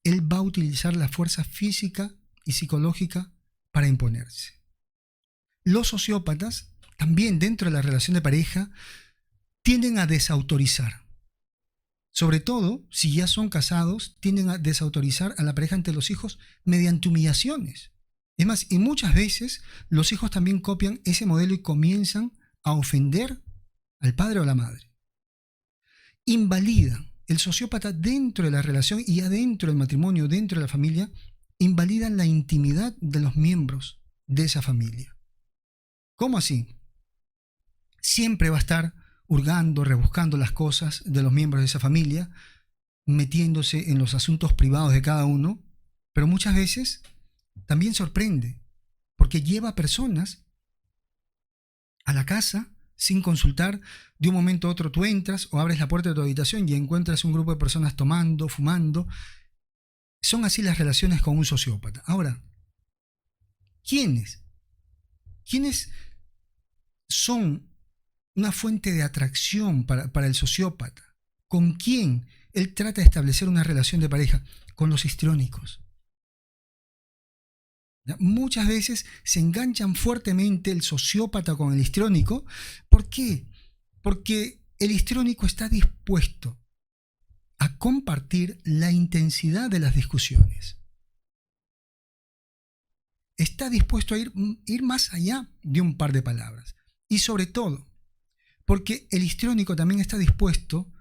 él va a utilizar la fuerza física y psicológica para imponerse. Los sociópatas también dentro de la relación de pareja tienden a desautorizar. Sobre todo, si ya son casados, tienden a desautorizar a la pareja ante los hijos mediante humillaciones. Es más, y muchas veces los hijos también copian ese modelo y comienzan a ofender al padre o a la madre. Invalidan. El sociópata dentro de la relación y adentro del matrimonio, dentro de la familia, invalidan la intimidad de los miembros de esa familia. ¿Cómo así? Siempre va a estar hurgando, rebuscando las cosas de los miembros de esa familia, metiéndose en los asuntos privados de cada uno, pero muchas veces también sorprende, porque lleva a personas a la casa sin consultar. De un momento a otro tú entras o abres la puerta de tu habitación y encuentras un grupo de personas tomando, fumando. Son así las relaciones con un sociópata. Ahora, ¿quiénes son una fuente de atracción para el sociópata? ¿Con quién él trata de establecer una relación de pareja? Con los histriónicos. Muchas veces se enganchan fuertemente el sociópata con el histriónico. ¿Por qué? Porque el histriónico está dispuesto a compartir la intensidad de las discusiones. Está dispuesto a ir más allá de un par de palabras. Y sobre todo, porque el histriónico también está dispuesto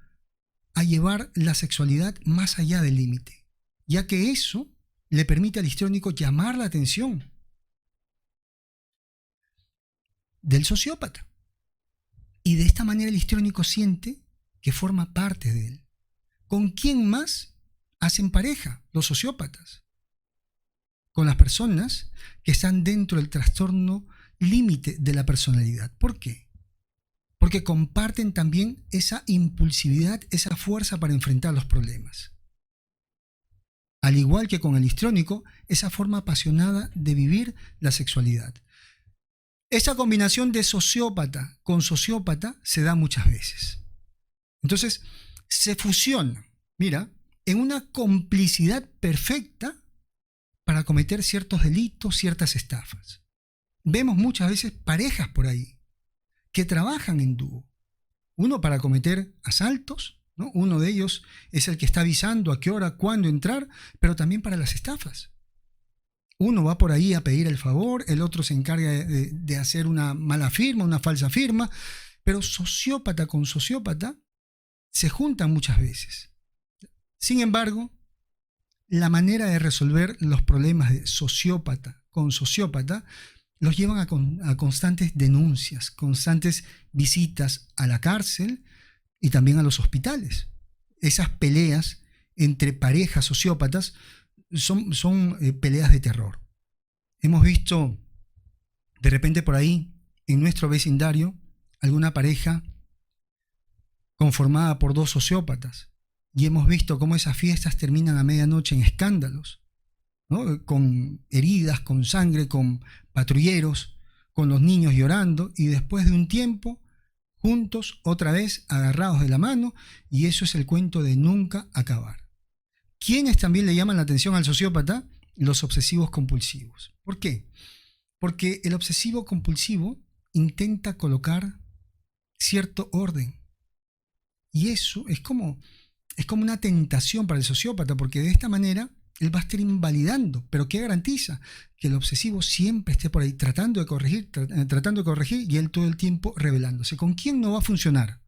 a llevar la sexualidad más allá del límite, ya que eso le permite al histriónico llamar la atención del sociópata. Y de esta manera el histriónico siente que forma parte de él. ¿Con quién más hacen pareja los sociópatas? Con las personas que están dentro del trastorno límite de la personalidad. ¿Por qué? Porque comparten también esa impulsividad, esa fuerza para enfrentar los problemas. Al igual que con el histriónico, esa forma apasionada de vivir la sexualidad. Esa combinación de sociópata con sociópata se da muchas veces. Entonces, se fusiona, mira, en una complicidad perfecta para cometer ciertos delitos, ciertas estafas. Vemos muchas veces parejas por ahí que trabajan en dúo. Uno para cometer asaltos, ¿no? Uno de ellos es el que está avisando a qué hora, cuándo entrar, pero también para las estafas. Uno va por ahí a pedir el favor, el otro se encarga de hacer una mala firma, una falsa firma, pero sociópata con sociópata se juntan muchas veces. Sin embargo, la manera de resolver los problemas de sociópata con sociópata los llevan a constantes denuncias, constantes visitas a la cárcel y también a los hospitales. Esas peleas entre parejas sociópatas son peleas de terror. Hemos visto de repente por ahí en nuestro vecindario alguna pareja conformada por dos sociópatas y hemos visto cómo esas fiestas terminan a medianoche en escándalos, ¿no? Con heridas, con sangre, con patrulleros, con los niños llorando, y después de un tiempo, juntos, otra vez, agarrados de la mano, y eso es el cuento de nunca acabar. ¿Quiénes también le llaman la atención al sociópata? Los obsesivos compulsivos. ¿Por qué? Porque el obsesivo compulsivo intenta colocar cierto orden. Y eso es como una tentación para el sociópata, porque de esta manera él va a estar invalidando. ¿Pero qué garantiza? Que el obsesivo siempre esté por ahí tratando de corregir, y él todo el tiempo rebelándose. ¿Con quién no va a funcionar?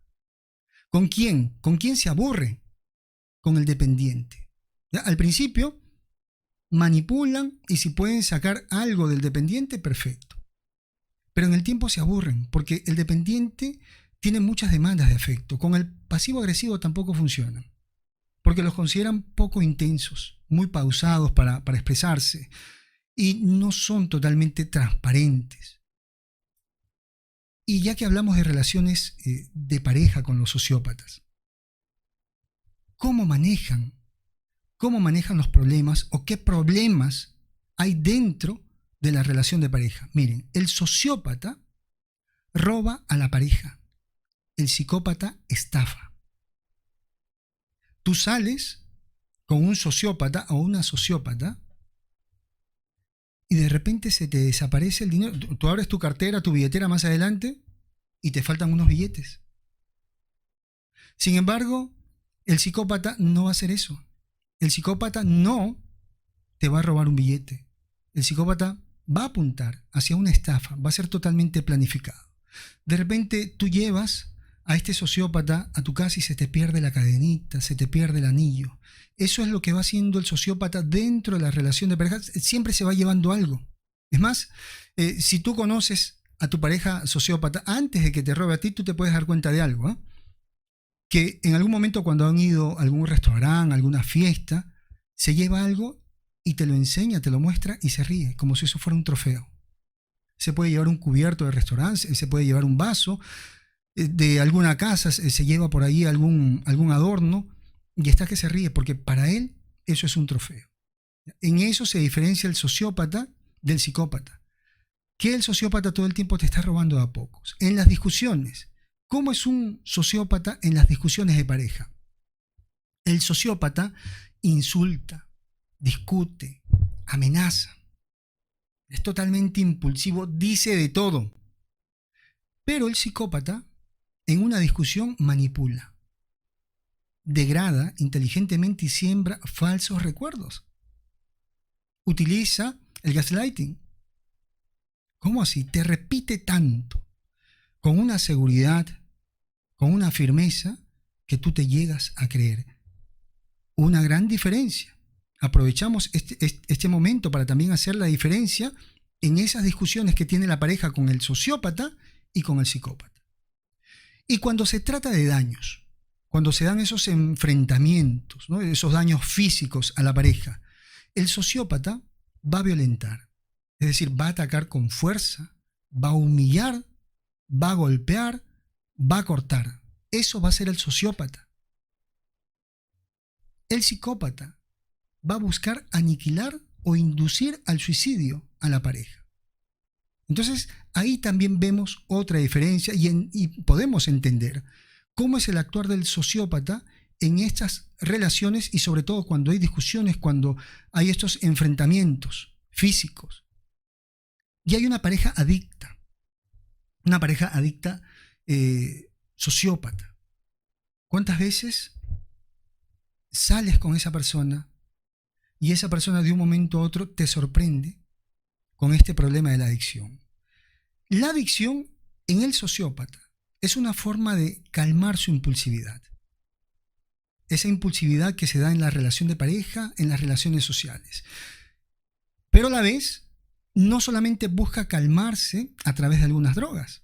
¿Con quién? ¿Con quién se aburre? Con el dependiente. ¿Ya? Al principio manipulan, y si pueden sacar algo del dependiente, perfecto. Pero en el tiempo se aburren, porque el dependiente tiene muchas demandas de afecto. Con el pasivo agresivo tampoco funcionan, porque los consideran poco intensos, muy pausados para expresarse, y no son totalmente transparentes. Y ya que hablamos de relaciones de pareja con los sociópatas, ¿cómo manejan los problemas, o qué problemas hay dentro de la relación de pareja? Miren, el sociópata roba a la pareja, el psicópata estafa. Tú sales con un sociópata o una sociópata y de repente se te desaparece el dinero. Tú abres tu cartera, tu billetera más adelante, y te faltan unos billetes. Sin embargo, el psicópata no va a hacer eso. El psicópata no te va a robar un billete. El psicópata va a apuntar hacia una estafa, va a ser totalmente planificado. De repente tú llevas a este sociópata a tu casa y se te pierde la cadenita, se te pierde el anillo. Eso es lo que va haciendo el sociópata dentro de la relación de pareja. Siempre se va llevando algo. Es más, si tú conoces a tu pareja sociópata, antes de que te robe a ti, tú te puedes dar cuenta de algo, ¿eh? Que en algún momento, cuando han ido a algún restaurante, alguna fiesta, se lleva algo y te lo enseña, te lo muestra y se ríe, como si eso fuera un trofeo. Se puede llevar un cubierto de restaurante, se puede llevar un vaso de alguna casa, se lleva por ahí algún adorno, y está que se ríe, porque para él eso es un trofeo. En eso se diferencia el sociópata del psicópata, que el sociópata todo el tiempo te está robando a pocos. En las discusiones, ¿cómo es un sociópata en las discusiones de pareja? El sociópata insulta, discute, amenaza. Es totalmente impulsivo, dice de todo. Pero el psicópata en una discusión manipula, degrada inteligentemente y siembra falsos recuerdos. Utiliza el gaslighting. ¿Cómo así? Te repite tanto, con una seguridad, con una firmeza, que tú te llegas a creer. Una gran diferencia. Aprovechamos este momento para también hacer la diferencia en esas discusiones que tiene la pareja con el sociópata y con el psicópata. Y cuando se trata de daños, cuando se dan esos enfrentamientos, ¿no? Esos daños físicos a la pareja, el sociópata va a violentar. Es decir, va a atacar con fuerza, va a humillar, va a golpear, va a cortar. Eso va a ser el sociópata. El psicópata va a buscar aniquilar o inducir al suicidio a la pareja. Entonces, ahí también vemos otra diferencia, y podemos entender cómo es el actuar del sociópata en estas relaciones, y sobre todo cuando hay discusiones, cuando hay estos enfrentamientos físicos. Y hay una pareja adicta sociópata. ¿Cuántas veces sales con esa persona y esa persona de un momento a otro te sorprende con este problema de la adicción? La adicción en el sociópata es una forma de calmar su impulsividad. Esa impulsividad que se da en la relación de pareja, en las relaciones sociales. Pero a la vez, no solamente busca calmarse a través de algunas drogas,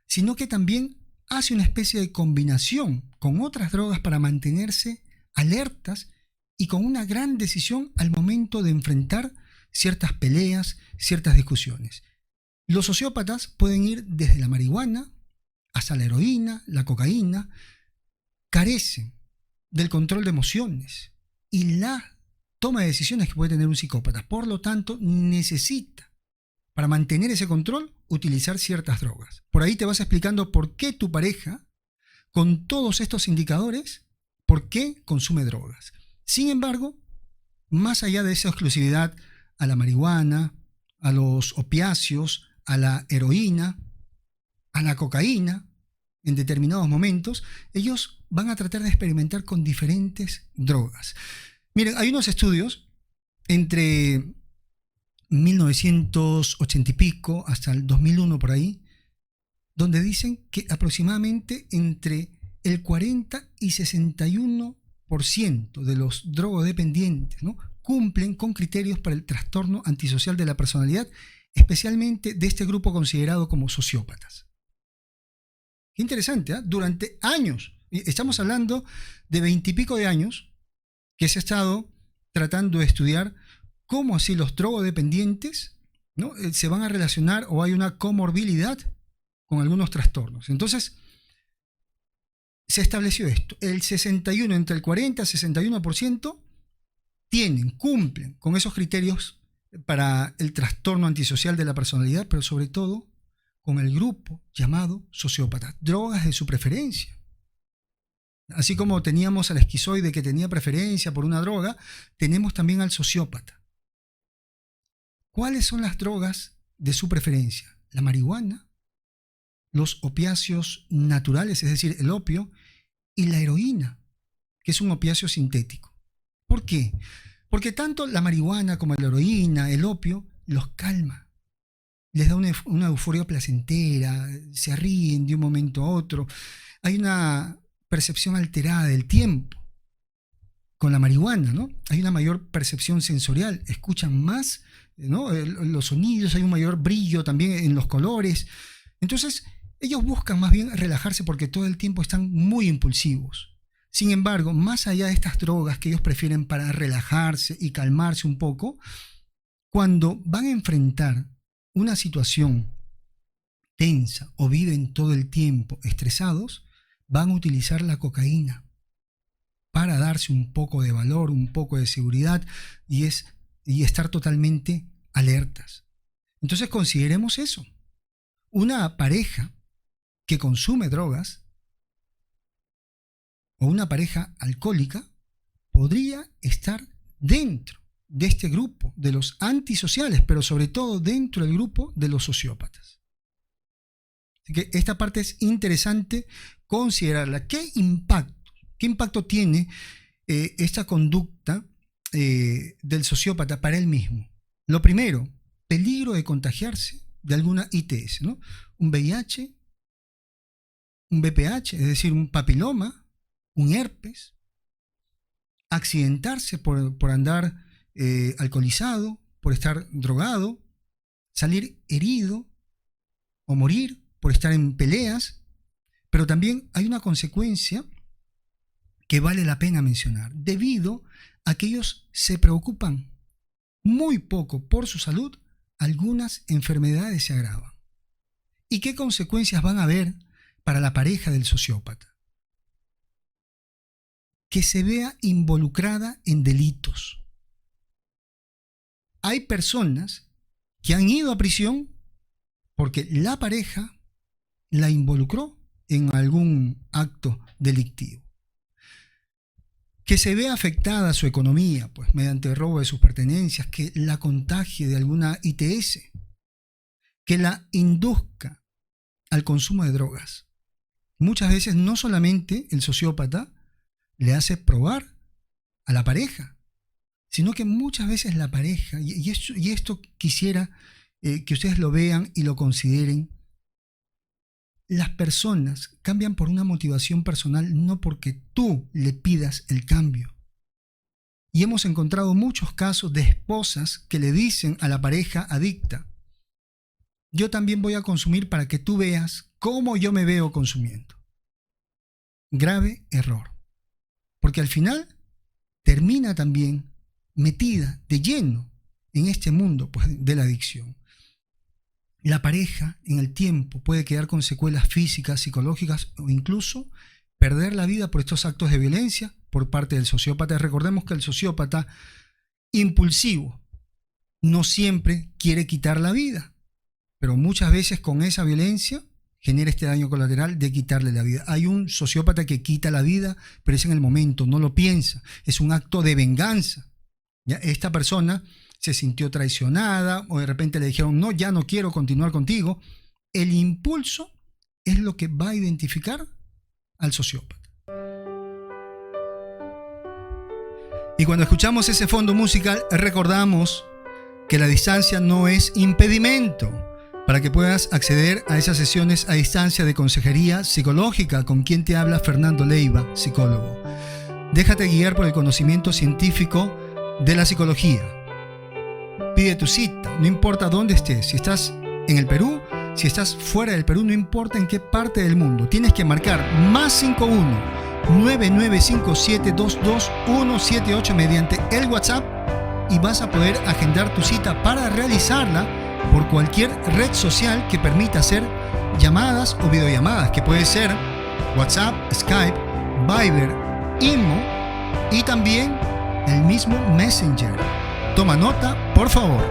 sino que también hace una especie de combinación con otras drogas para mantenerse alertas y con una gran decisión al momento de enfrentar ciertas peleas, ciertas discusiones. Los sociópatas pueden ir desde la marihuana hasta la heroína, la cocaína, carecen del control de emociones, y la toma de decisiones que puede tener un psicópata. Por lo tanto, necesita, para mantener ese control, utilizar ciertas drogas. Por ahí te vas explicando por qué tu pareja, con todos estos indicadores, por qué consume drogas. Sin embargo, más allá de esa exclusividad a la marihuana, a los opiáceos, a la heroína, a la cocaína, en determinados momentos, ellos van a tratar de experimentar con diferentes drogas. Miren, hay unos estudios entre 1980 y pico hasta el 2001 por ahí, donde dicen que aproximadamente entre el 40 y 61% de los drogodependientes, ¿no?, cumplen con criterios para el trastorno antisocial de la personalidad, especialmente de este grupo considerado como sociópatas. Qué interesante, ¿eh? Durante años, estamos hablando de 20 y pico de años, que se ha estado tratando de estudiar cómo así los drogodependientes, ¿no?, se van a relacionar o hay una comorbilidad con algunos trastornos. Entonces, se estableció esto. El 61, entre el 40 y 61% cumplen con esos criterios para el trastorno antisocial de la personalidad, pero sobre todo con el grupo llamado sociópata, drogas de su preferencia. Así como teníamos al esquizoide que tenía preferencia por una droga, tenemos también al sociópata. ¿Cuáles son las drogas de su preferencia? La marihuana, los opiáceos naturales, es decir, el opio, y la heroína, que es un opiáceo sintético. ¿Por qué? Porque tanto la marihuana como la heroína, el opio, los calma. Les da una euforia placentera, se ríen de un momento a otro. Hay una percepción alterada del tiempo. Con la marihuana, ¿no?, hay una mayor percepción sensorial, escuchan más, ¿no?, los sonidos, hay un mayor brillo también en los colores. Entonces, ellos buscan más bien relajarse porque todo el tiempo están muy impulsivos. Sin embargo, más allá de estas drogas que ellos prefieren para relajarse y calmarse un poco, cuando van a enfrentar una situación tensa o viven todo el tiempo estresados, van a utilizar la cocaína para darse un poco de valor, un poco de seguridad y estar totalmente alertas. Entonces consideremos eso. Una pareja que consume drogas o una pareja alcohólica podría estar dentro de este grupo de los antisociales, pero sobre todo dentro del grupo de los sociópatas. Así que esta parte es interesante considerarla. ¿Qué impacto tiene esta conducta del sociópata para él mismo? Lo primero, peligro de contagiarse de alguna ITS, ¿no? Un VIH, un VPH, es decir, un papiloma, un herpes, accidentarse por andar alcoholizado, por estar drogado, salir herido o morir por estar en peleas. Pero también hay una consecuencia que vale la pena mencionar, debido a que ellos se preocupan muy poco por su salud, algunas enfermedades se agravan. ¿Y qué consecuencias van a haber para la pareja del sociópata? Que se vea involucrada en delitos. Hay personas que han ido a prisión porque la pareja la involucró en algún acto delictivo. Que se vea afectada su economía, pues mediante el robo de sus pertenencias, que la contagie de alguna ITS, que la induzca al consumo de drogas. Muchas veces no solamente el sociópata le hace probar a la pareja, sino que muchas veces la pareja, y esto quisiera que ustedes lo vean y lo consideren, las personas cambian por una motivación personal, no porque tú le pidas el cambio. Y hemos encontrado muchos casos de esposas que le dicen a la pareja adicta: yo también voy a consumir para que tú veas cómo yo me veo consumiendo. Grave error. Porque al final termina también metida de lleno en este mundo, pues, de la adicción. La pareja en el tiempo puede quedar con secuelas físicas, psicológicas o incluso perder la vida por estos actos de violencia por parte del sociópata. Recordemos que el sociópata impulsivo, no siempre quiere quitar la vida, pero muchas veces con esa violencia genera este daño colateral de quitarle la vida. Hay un sociópata que quita la vida, pero es en el momento, no lo piensa, es un acto de venganza. ¿Ya? Esta persona se sintió traicionada o de repente le dijeron, no, ya no quiero continuar contigo. El impulso es lo que va a identificar al sociópata. Y cuando escuchamos ese fondo musical, recordamos que la distancia no es impedimento para que puedas acceder a esas sesiones a distancia de consejería psicológica. Con quien te habla Fernando Leiva, psicólogo. Déjate guiar por el conocimiento científico de la psicología. Pide tu cita, no importa dónde estés, si estás en el Perú, si estás fuera del Perú, no importa en qué parte del mundo. Tienes que marcar +51 995722178 mediante el WhatsApp y vas a poder agendar tu cita para realizarla por cualquier red social que permita hacer llamadas o videollamadas, que puede ser WhatsApp, Skype, Viber, Imo y también el mismo Messenger. Toma nota, por favor.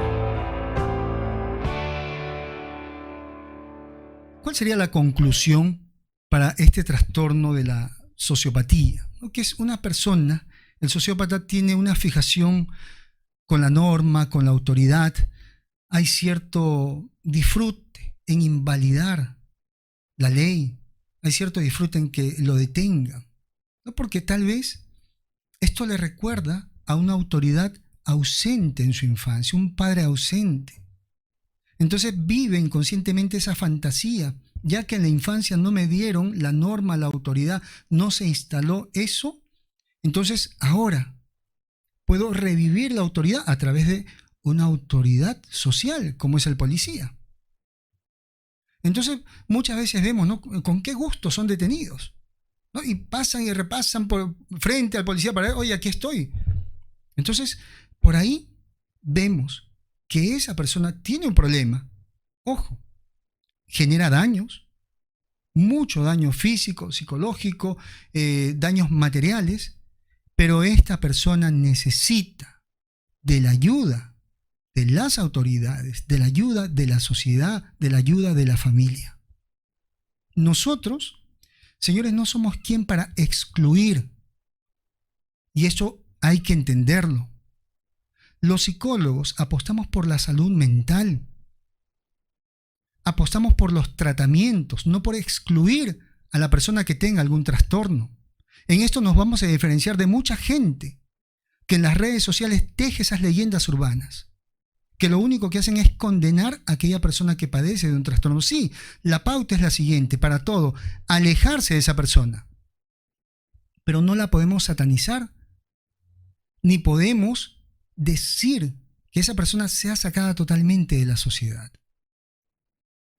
¿Cuál sería la conclusión para este trastorno de la sociopatía? Que es una persona, el sociópata tiene una fijación con la norma, con la autoridad. Hay cierto disfrute en invalidar la ley, hay cierto disfrute en que lo detengan, ¿no? Porque tal vez esto le recuerda a una autoridad ausente en su infancia, un padre ausente. Entonces vive inconscientemente esa fantasía, ya que en la infancia no me dieron la norma, la autoridad, no se instaló eso. Entonces ahora puedo revivir la autoridad a través de una autoridad social, como es el policía. Entonces muchas veces vemos, ¿no?, con qué gusto son detenidos, ¿no? Y pasan y repasan por frente al policía para ver, oye, aquí estoy. Entonces por ahí vemos que esa persona tiene un problema. Ojo, genera daños, mucho daño físico, psicológico, daños materiales, pero esta persona necesita de la ayuda de las autoridades, de la ayuda de la sociedad, de la ayuda de la familia. Nosotros, señores, no somos quien para excluir, y eso hay que entenderlo. Los psicólogos apostamos por la salud mental, apostamos por los tratamientos, no por excluir a la persona que tenga algún trastorno. En esto nos vamos a diferenciar de mucha gente que en las redes sociales teje esas leyendas urbanas, que lo único que hacen es condenar a aquella persona que padece de un trastorno. Sí, la pauta es la siguiente, para todo, alejarse de esa persona, pero no la podemos satanizar, ni podemos decir que esa persona sea sacada totalmente de la sociedad,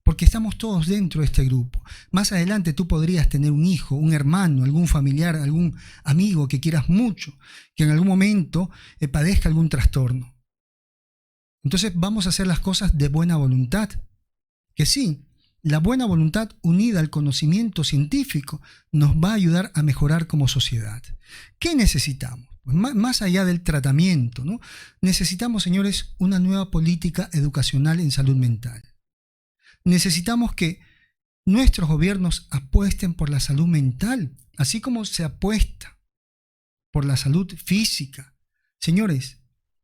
porque estamos todos dentro de este grupo. Más adelante tú podrías tener un hijo, un hermano, algún familiar, algún amigo que quieras mucho, que en algún momento padezca algún trastorno. Entonces vamos a hacer las cosas de buena voluntad, que sí, la buena voluntad unida al conocimiento científico nos va a ayudar a mejorar como sociedad. ¿Qué necesitamos? Pues más allá del tratamiento, ¿no? Necesitamos, señores, una nueva política educacional en salud mental. Necesitamos que nuestros gobiernos apuesten por la salud mental, así como se apuesta por la salud física. Señores,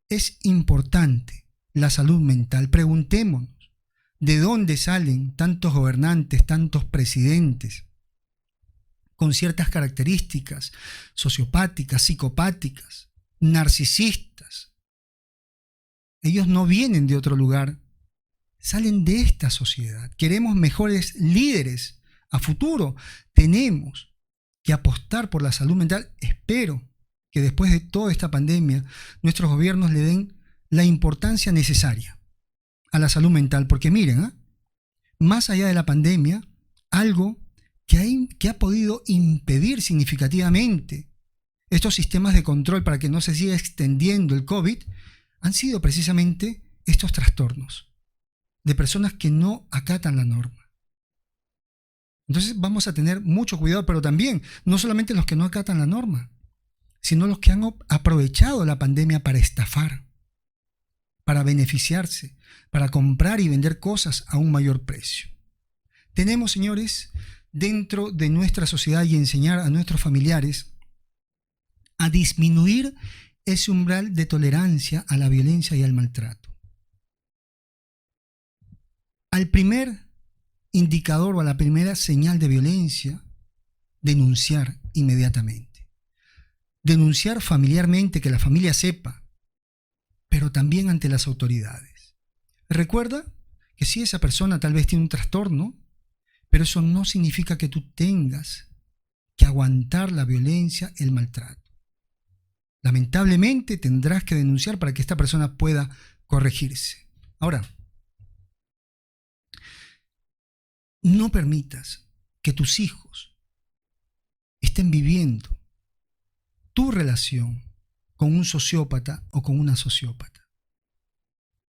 es importante la salud mental. Preguntémonos, ¿de dónde salen tantos gobernantes, tantos presidentes con ciertas características sociopáticas, psicopáticas, narcisistas? Ellos no vienen de otro lugar, salen de esta sociedad. Queremos mejores líderes a futuro. Tenemos que apostar por la salud mental. Espero que después de toda esta pandemia nuestros gobiernos le den la importancia necesaria a la salud mental, porque miren, más allá de la pandemia, algo que ha podido impedir significativamente estos sistemas de control para que no se siga extendiendo el COVID han sido precisamente estos trastornos de personas que no acatan la norma. Entonces vamos a tener mucho cuidado, pero también no solamente los que no acatan la norma, sino los que han aprovechado la pandemia para estafar, para beneficiarse, para comprar y vender cosas a un mayor precio. Tenemos, señores, dentro de nuestra sociedad y enseñar a nuestros familiares a disminuir ese umbral de tolerancia a la violencia y al maltrato. Al primer indicador o a la primera señal de violencia, denunciar inmediatamente. Denunciar familiarmente, que la familia sepa, pero también ante las autoridades. Recuerda que si esa persona tal vez tiene un trastorno, pero eso no significa que tú tengas que aguantar la violencia, el maltrato. Lamentablemente tendrás que denunciar para que esta persona pueda corregirse. Ahora, no permitas que tus hijos estén viviendo tu relación con un sociópata o con una sociópata.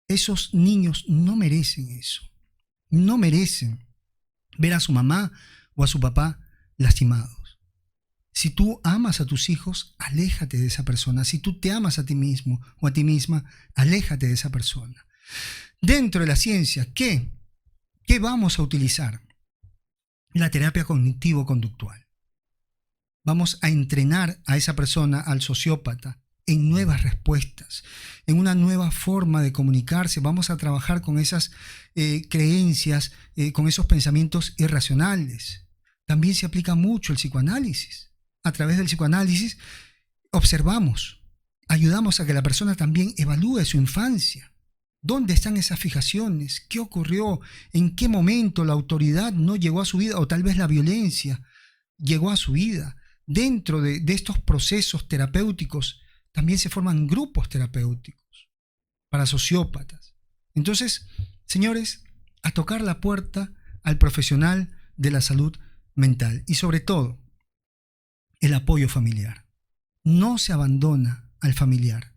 Esos niños no merecen eso. No merecen ver a su mamá o a su papá lastimados. Si tú amas a tus hijos, aléjate de esa persona. Si tú te amas a ti mismo o a ti misma, aléjate de esa persona. Dentro de la ciencia, ¿qué vamos a utilizar? La terapia cognitivo-conductual. Vamos a entrenar a esa persona, al sociópata, en nuevas respuestas, en una nueva forma de comunicarse. Vamos a trabajar con esas creencias, con esos pensamientos irracionales. También se aplica mucho el psicoanálisis. A través del psicoanálisis observamos, ayudamos a que la persona también evalúe su infancia. ¿Dónde están esas fijaciones? ¿Qué ocurrió? ¿En qué momento la autoridad no llegó a su vida? O tal vez la violencia llegó a su vida. Dentro de estos procesos terapéuticos también se forman grupos terapéuticos para sociópatas. Entonces, señores, a tocar la puerta al profesional de la salud mental y sobre todo el apoyo familiar. No se abandona al familiar.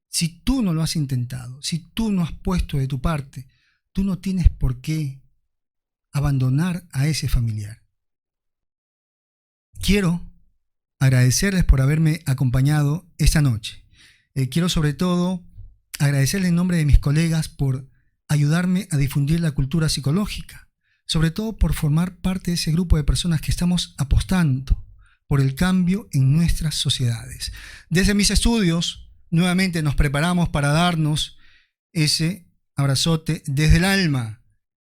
Si tú no lo has intentado, si tú no has puesto de tu parte, tú no tienes por qué abandonar a ese familiar. Quiero agradecerles por haberme acompañado esta noche. Quiero sobre todo agradecerles en nombre de mis colegas por ayudarme a difundir la cultura psicológica, sobre todo por formar parte de ese grupo de personas que estamos apostando por el cambio en nuestras sociedades. Desde mis estudios, nuevamente nos preparamos para darnos ese abrazote desde el alma.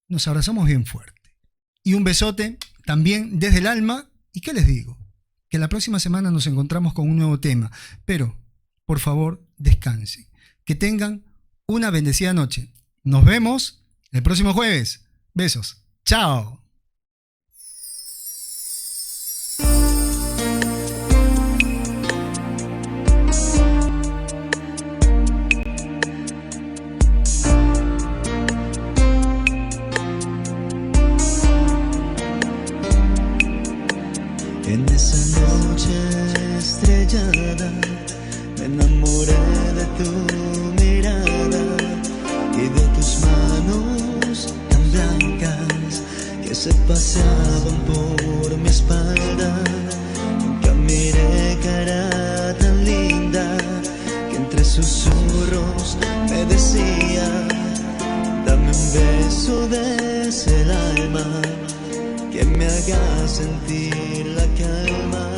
Nos abrazamos bien fuerte. Y un besote también desde el alma. ¿Y qué les digo? Que la próxima semana nos encontramos con un nuevo tema. Pero, por favor, descansen. Que tengan una bendecida noche. Nos vemos el próximo jueves. Besos. ¡Chao! En esa noche estrellada me enamoré de tu mirada y de tus manos tan blancas que se paseaban por mi espalda. Nunca miré cara tan linda que entre susurros me decía: dame un beso desde el alma que me haga sentir la calma.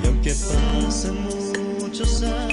Y aunque pasen muchos años,